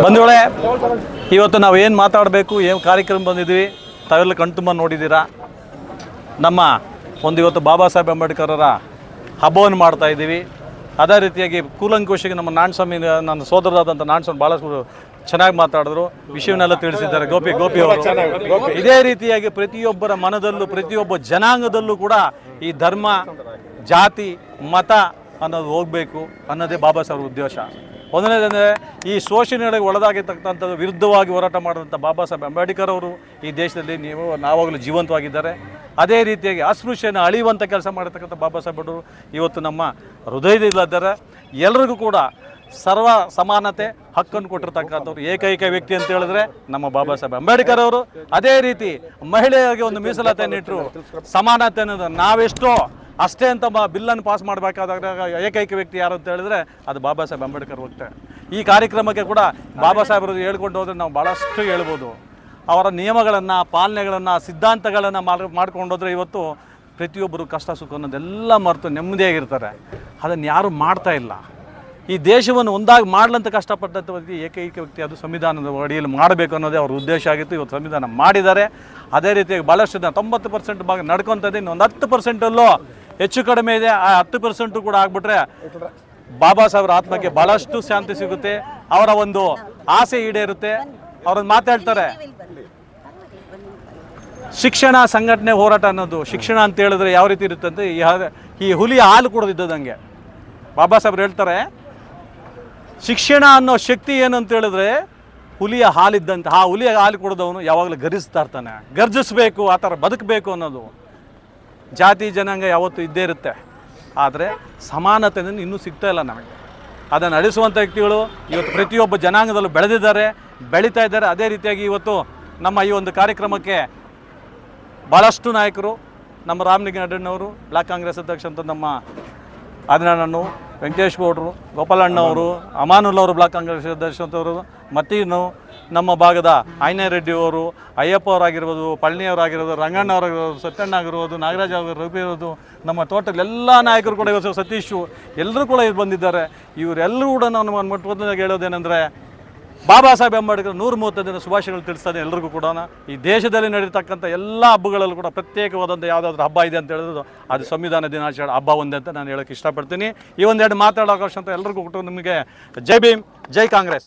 ಬಂಧುಗಳೇ, ಇವತ್ತು ನಾವು ಏನು ಮಾತಾಡಬೇಕು, ಏನು ಕಾರ್ಯಕ್ರಮ ಬಂದಿದ್ದೀವಿ ತಾವೆಲ್ಲ ಕಣ್ತುಂಬ ನೋಡಿದ್ದೀರಾ. ನಮ್ಮ ಇವತ್ತು ಬಾಬಾ ಸಾಹೇಬ್ ಅಂಬೇಡ್ಕರರ ಹಬ್ಬವನ್ನು ಮಾಡ್ತಾ ಇದ್ದೀವಿ. ಅದೇ ರೀತಿಯಾಗಿ ಕೂಲಂಕುಷಿಗೆ ನಮ್ಮ ನಾಣಸ್ವಾಮಿ, ನನ್ನ ಸೋದರರಾದಂಥ ನಾಣಸ್ವಾಮಿ ಭಾಳಷ್ಟು ಚೆನ್ನಾಗಿ ಮಾತಾಡಿದ್ರು, ವಿಷಯವನ್ನೆಲ್ಲ ತಿಳಿಸಿದ್ದಾರೆ ಗೋಪಿ ಅವರು. ಇದೇ ರೀತಿಯಾಗಿ ಪ್ರತಿಯೊಬ್ಬರ ಮನದಲ್ಲೂ ಪ್ರತಿಯೊಬ್ಬ ಜನಾಂಗದಲ್ಲೂ ಕೂಡ ಈ ಧರ್ಮ, ಜಾತಿ, ಮತ ಅನ್ನೋದು ಹೋಗಬೇಕು ಅನ್ನೋದೇ ಬಾಬಾ ಸಾಹೇಬ್ರ ಉದ್ದೇಶ. ಒಂದನೇದಂದರೆ ಈ ಶೋಷಣೆಗಳಿಗೆ ಒಳಗಾಗಿರ್ತಕ್ಕಂಥದ್ದು ವಿರುದ್ಧವಾಗಿ ಹೋರಾಟ ಮಾಡಿದಂಥ ಬಾಬಾ ಸಾಹೇಬ್ ಅಂಬೇಡ್ಕರ್ ಅವರು ಈ ದೇಶದಲ್ಲಿ ನಾವಾಗಲೂ ಜೀವಂತವಾಗಿದ್ದಾರೆ. ಅದೇ ರೀತಿಯಾಗಿ ಅಸ್ಪೃಶ್ಯನ ಅಳಿಯುವಂಥ ಕೆಲಸ ಮಾಡಿರ್ತಕ್ಕಂಥ ಬಾಬಾ ಸಾಹೇಬರು ಇವತ್ತು ನಮ್ಮ ಹೃದಯದಲ್ಲಿದ್ದಾರೆ. ಎಲ್ಲರಿಗೂ ಕೂಡ ಸರ್ವ ಸಮಾನತೆ ಹಕ್ಕನ್ನು ಕೊಟ್ಟಿರ್ತಕ್ಕಂಥವ್ರು ಏಕೈಕ ವ್ಯಕ್ತಿ ಅಂತ ಹೇಳಿದ್ರೆ ನಮ್ಮ ಬಾಬಾ ಸಾಹೇಬ್ ಅಂಬೇಡ್ಕರ್ ಅವರು. ಅದೇ ರೀತಿ ಮಹಿಳೆಯರಿಗೆ ಒಂದು ಮೀಸಲಾತಿಯನ್ನು ಇಟ್ಟರು. ಸಮಾನತೆ ಅನ್ನೋದು ನಾವೆಷ್ಟೋ ಅಷ್ಟೇ ಅಂತ ಬಿಲ್ಲನ್ನು ಪಾಸ್ ಮಾಡಬೇಕಾದಾಗ ಏಕೈಕ ವ್ಯಕ್ತಿ ಯಾರು ಅಂತ ಹೇಳಿದ್ರೆ ಅದು ಬಾಬಾ ಸಾಹೇಬ್ ಅಂಬೇಡ್ಕರ್ ಹೋಗ್ತಾರೆ. ಈ ಕಾರ್ಯಕ್ರಮಕ್ಕೆ ಕೂಡ ಬಾಬಾ ಸಾಹೇಬರು ಹೇಳ್ಕೊಂಡು ಹೋದರೆ ನಾವು ಭಾಳಷ್ಟು ಹೇಳ್ಬೋದು. ಅವರ ನಿಯಮಗಳನ್ನು, ಪಾಲನೆಗಳನ್ನು, ಸಿದ್ಧಾಂತಗಳನ್ನು ಮಾಡ್ಕೊಂಡೋದ್ರೆ ಇವತ್ತು ಪ್ರತಿಯೊಬ್ಬರು ಕಷ್ಟ ಸುಖ ಅನ್ನೋದೆಲ್ಲ ಮರೆತು ನೆಮ್ಮದಿಯಾಗಿರ್ತಾರೆ. ಅದನ್ನು ಯಾರೂ ಮಾಡ್ತಾ ಇಲ್ಲ. ಈ ದೇಶವನ್ನು ಒಂದಾಗಿ ಮಾಡಲಂತ ಕಷ್ಟಪಟ್ಟಂಥ ವ್ಯಕ್ತಿ ಏಕೈಕ ವ್ಯಕ್ತಿ ಅದು ಸಂವಿಧಾನದ ಅಡಿಯಲ್ಲಿ ಮಾಡಬೇಕು ಅನ್ನೋದೇ ಅವ್ರ ಉದ್ದೇಶ ಆಗಿತ್ತು. ಇವತ್ತು ಸಂವಿಧಾನ ಮಾಡಿದ್ದಾರೆ. ಅದೇ ರೀತಿಯಾಗಿ ಭಾಳಷ್ಟು 90% ಭಾಗ ನಡ್ಕೊತದೆ. ಇನ್ನೊಂದು 10%ಅಲ್ಲೂ ಹೆಚ್ಚು ಕಡಿಮೆ ಇದೆ. ಆ 10% ಕೂಡ ಆಗಿಬಿಟ್ರೆ ಬಾಬಾ ಸಾಹೇಬ್ರ ಆತ್ಮಕ್ಕೆ ಭಾಳಷ್ಟು ಶಾಂತಿ ಸಿಗುತ್ತೆ, ಅವರ ಒಂದು ಆಸೆ ಈಡೇರುತ್ತೆ. ಅವ್ರನ್ನ ಮಾತಾಡ್ತಾರೆ, ಶಿಕ್ಷಣ, ಸಂಘಟನೆ, ಹೋರಾಟ ಅನ್ನೋದು ಶಿಕ್ಷಣ ಅಂತ ಹೇಳಿದ್ರೆ ಯಾವ ರೀತಿ ಇರುತ್ತೆ ಅಂತ ಈ ಹುಲಿಯ ಹಾಲು ಕುಡಿದಿದ್ದಂಗೆ ಬಾಬಾ ಸಾಹೇಬ್ರು ಹೇಳ್ತಾರೆ, ಶಿಕ್ಷಣ ಅನ್ನೋ ಶಕ್ತಿ ಏನು ಅಂತ ಹೇಳಿದ್ರೆ ಹುಲಿಯ ಹಾಲಿದ್ದಂತೆ. ಆ ಹುಲಿಯ ಹಾಲು ಕುಡಿದವನು ಯಾವಾಗಲೂ ಗರ್ಜಿಸ್ತಾ ಇರ್ತಾನೆ. ಗರ್ಜಿಸ್ಬೇಕು, ಆ ಥರ ಬದುಕಬೇಕು ಅನ್ನೋದು. ಜಾತಿ ಜನಾಂಗ ಯಾವತ್ತೂ ಇದ್ದೇ ಇರುತ್ತೆ, ಆದರೆ ಸಮಾನತೆಯನ್ನು ಇನ್ನೂ ಸಿಗ್ತಾ ಇಲ್ಲ ನಮಗೆ. ಅದನ್ನು ನಡೆಸುವಂಥ ವ್ಯಕ್ತಿಗಳು ಇವತ್ತು ಪ್ರತಿಯೊಬ್ಬ ಜನಾಂಗದಲ್ಲೂ ಬೆಳೀತಾ ಇದ್ದಾರೆ. ಅದೇ ರೀತಿಯಾಗಿ ಇವತ್ತು ನಮ್ಮ ಈ ಒಂದು ಕಾರ್ಯಕ್ರಮಕ್ಕೆ ಭಾಳಷ್ಟು ನಾಯಕರು, ನಮ್ಮ ರಾಮಲಿಂಗಣ್ಣವರು, ಬ್ಲಾಕ್ ಕಾಂಗ್ರೆಸ್ ಅಧ್ಯಕ್ಷ ಅಂತ ನಮ್ಮ ಆದಿನಾಡಣ್ಣು, ವೆಂಕಟೇಶ್ ಗೌಡರು, ಗೋಪಾಲಣ್ಣವರು, ಅಮಾನುಲ್ಲವರು ಬ್ಲಾಕ್ ಕಾಂಗ್ರೆಸ್ ಅಧ್ಯಕ್ಷ ಅಂತವರು, ಮತ್ತಿನ್ನು ನಮ್ಮ ಭಾಗದ ಆಯ್ನ ರೆಡ್ಡಿ ಅವರು, ಅಯ್ಯಪ್ಪ ಅವರಾಗಿರ್ಬೋದು, ಪಳನಿಯವರಾಗಿರ್ಬೋದು, ರಂಗಣ್ಣವರಾಗಿರ್ಬೋದು, ಸತ್ಯಣ್ಣ ಆಗಿರ್ಬೋದು, ನಾಗರಾಜ್ ಅವರು, ರವಿ ಇರೋದು, ನಮ್ಮ ತೋಟದಲ್ಲಿ ಎಲ್ಲ ನಾಯಕರು ಕೂಡ ಇವತ್ತು ಸತೀಶು ಎಲ್ಲರೂ ಕೂಡ ಇದು ಬಂದಿದ್ದಾರೆ. ಇವರೆಲ್ಲರೂ ಕೂಡ ನಾನು ಮೊಟ್ಟಮೊದಲಾಗಿ ಹೇಳೋದೇನೆಂದರೆ ಬಾಬಾ ಸಾಹೇಬ್ ಅಂಬೇಡ್ಕರ್ 130 ದಿನ ಶುಭಾಶಯಗಳು ತಿಳಿಸ್ತಾನೆ ಎಲ್ಲರಿಗೂ ಕೂಡ. ಈ ದೇಶದಲ್ಲಿ ನಡೀತಕ್ಕಂಥ ಎಲ್ಲ ಹಬ್ಬಗಳಲ್ಲೂ ಕೂಡ ಪ್ರತ್ಯೇಕವಾದಂಥ ಯಾವುದಾದ್ರೂ ಹಬ್ಬ ಇದೆ ಅಂತ ಹೇಳಿದ್ರು ಅದು ಸಂವಿಧಾನ ದಿನಾಚರಣೆ ಹಬ್ಬ ಒಂದೇ ಅಂತ ನಾನು ಹೇಳೋಕ್ಕೆ ಇಷ್ಟಪಡ್ತೀನಿ. ಈ ಒಂದೆರಡು ಮಾತಾಡೋ ಅವಕಾಶ ಅಂತ ಎಲ್ಲರಿಗೂ ಕೊಟ್ಟು ನಿಮಗೆ ಜೈ ಭೀಮ್, ಜೈ ಕಾಂಗ್ರೆಸ್.